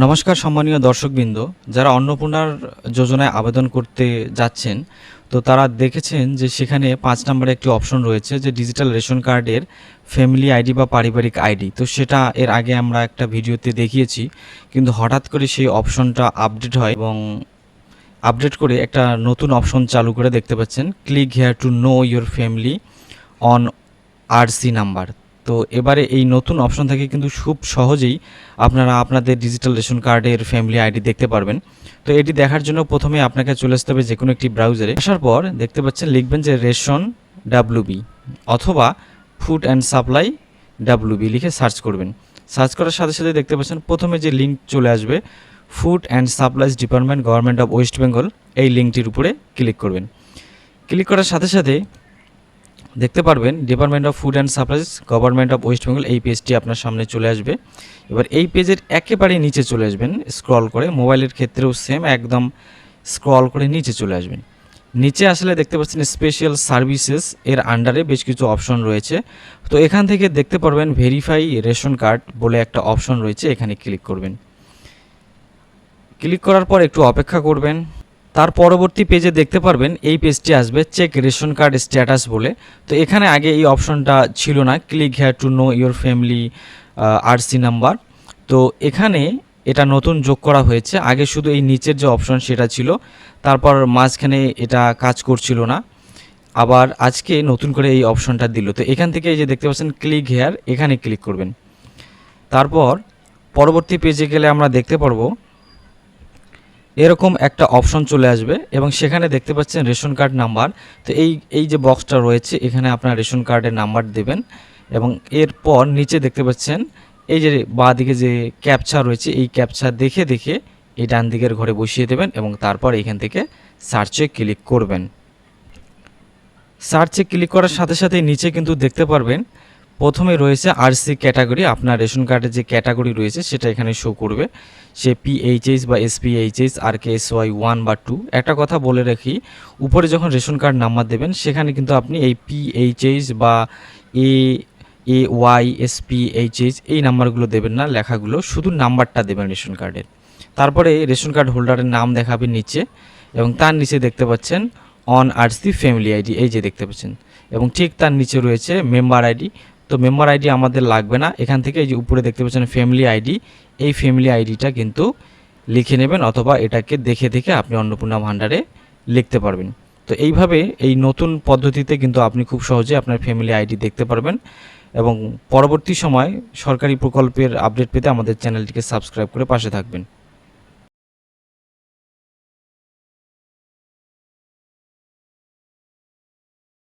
নমস্কার সম্মানীয় দর্শকবৃন্দ, যারা অন্নপূর্ণার যোজনায় আবেদন করতে যাচ্ছেন তো তারা দেখেছেন যে সেখানে 5 নম্বরে একটি অপশন রয়েছে যে ডিজিটাল রেশন কার্ডের ফ্যামিলি আইডি বা পারিবারিক আইডি। তো সেটা এর আগে আমরা একটা ভিডিওতে দেখিয়েছি, কিন্তু হঠাৎ করে সেই অপশনটা আপডেট হয় এবং আপডেট করে একটা নতুন অপশন চালু করে দেখতে পাচ্ছেন, click here to know your family on RC number. তো এবারে এই নতুন অপশন থেকে কিন্তু খুব সহজেই আপনারা আপনাদের ডিজিটাল রেশন কার্ডের ফ্যামিলি আইডি দেখতে পারবেন। তো এটি দেখার জন্য প্রথমে আপনাকে চলে আসতে হবে যে কোনো একটি ব্রাউজারে। আসার পর দেখতে পাচ্ছেন লিখবেন যে রেশন ডাব্লুবি অথবা ফুড অ্যান্ড সাপ্লাই ডাব্লুবি লিখে সার্চ করবেন। সার্চ করার সাথে সাথে দেখতে পাচ্ছেন প্রথমে যে লিঙ্ক চলে আসবে food and supplies department government of West Bengal, এই লিঙ্কটির উপরে ক্লিক করবেন। ক্লিক করার সাথে সাথে দেখতে পারবেন department of food and supplies government of West Bengal, এই পেজটি আপনার সামনে চলে আসবে। এবার এই পেজের একেবারে নিচে চলে আসবেন স্ক্রল করে, মোবাইলের ক্ষেত্রেও সেম একদম স্ক্রল করে নিচে চলে আসবেন। নিচে আসলে দেখতে পাচ্ছেন স্পেশাল সার্ভিসেস এর আন্ডারে বেশ কিছু অপশন রয়েছে। তো এখান থেকে দেখতে পারবেন ভেরিফাই রেশন কার্ড বলে একটা অপশন রয়েছে, এখানে ক্লিক করবেন। ক্লিক করার পর একটু অপেক্ষা করবেন। তার পরবর্তী পেজে দেখতে পারবেন এই পেজটি আসবে চেক রেশন কার্ড স্ট্যাটাস বলে। তো এখানে আগে এই অপশনটা ছিল না, click here to know your family RC number. তো এখানে এটা নতুন যোগ করা হয়েছে, আগে শুধু এই নিচের যে অপশন সেটা ছিল, তারপর মাঝখানে এটা কাজ করছিল না, আবার আজকে নতুন করে এই অপশনটা দিল। তো এখান থেকে এই যে দেখতে পাচ্ছেন ক্লিক হেয়ার, এখানে ক্লিক করবেন। তারপর পরবর্তী পেজে গেলে আমরা দেখতে পারবো এরকম একটা অপশন চলে আসবে এবং সেখানে দেখতে পাচ্ছেন রেশন কার্ড নাম্বার। তো এই যে বক্সটা রয়েছে এখানে আপনার রেশন কার্ডের নাম্বার দেবেন এবং এরপর নিচে দেখতে পাচ্ছেন এই যে বাঁ দিকে যে ক্যাপচা রয়েছে, এই ক্যাপচা দেখে দেখে এই ডান দিকের ঘরে বসিয়ে দেবেন এবং তারপর এখান থেকে সার্চে ক্লিক করবেন। সার্চে ক্লিক করার সাথে সাথে নিচে কিন্তু দেখতে পারবেন প্রথমে রয়েছে আরসি ক্যাটাগরি, আপনার রেশন কার্ডের যে ক্যাটাগরি রয়েছে সেটা এখানে শো করবে, সে পিএইচএস বা এসপিএইচএস আর কে এসওয়াই 1 বা 2। একটা কথা বলে রাখি, উপরে যখন রেশন কার্ড নাম্বার দেবেন সেখানে কিন্তু আপনি এই পিএইচএস বা ওয়াই এসপিএইচএস এই নাম্বারগুলো দেবেন না, লেখাগুলো শুধু নাম্বারটা দেবেন রেশন কার্ডের। তারপরে রেশন কার্ড হোল্ডারের নাম দেখাবে নিচে এবং তার নিচে দেখতে পাচ্ছেন অন আরসি ফ্যামিলি আইডি, এই যে দেখতে পাচ্ছেন, এবং ঠিক তার নিচে রয়েছে মেম্বার আইডি। তো মেম্বার আইডি আমাদের লাগবে না, এখান থেকে এই যে উপরে দেখতে পাচ্ছেন ফ্যামিলি আইডি, এই ফ্যামিলি আইডিটা কিন্তু লিখে নেবেন অথবা এটাকে দেখে দেখে আপনি অন্নপূর্ণা ভাণ্ডারে লিখতে পারবেন। তো এইভাবে এই নতুন পদ্ধতিতে কিন্তু আপনি খুব সহজে আপনার ফ্যামিলি আইডি দেখতে পারবেন এবং পরবর্তী সময় সরকারি প্রকল্পের আপডেট পেতে আমাদের চ্যানেলটিকে সাবস্ক্রাইব করে পাশে থাকবেন।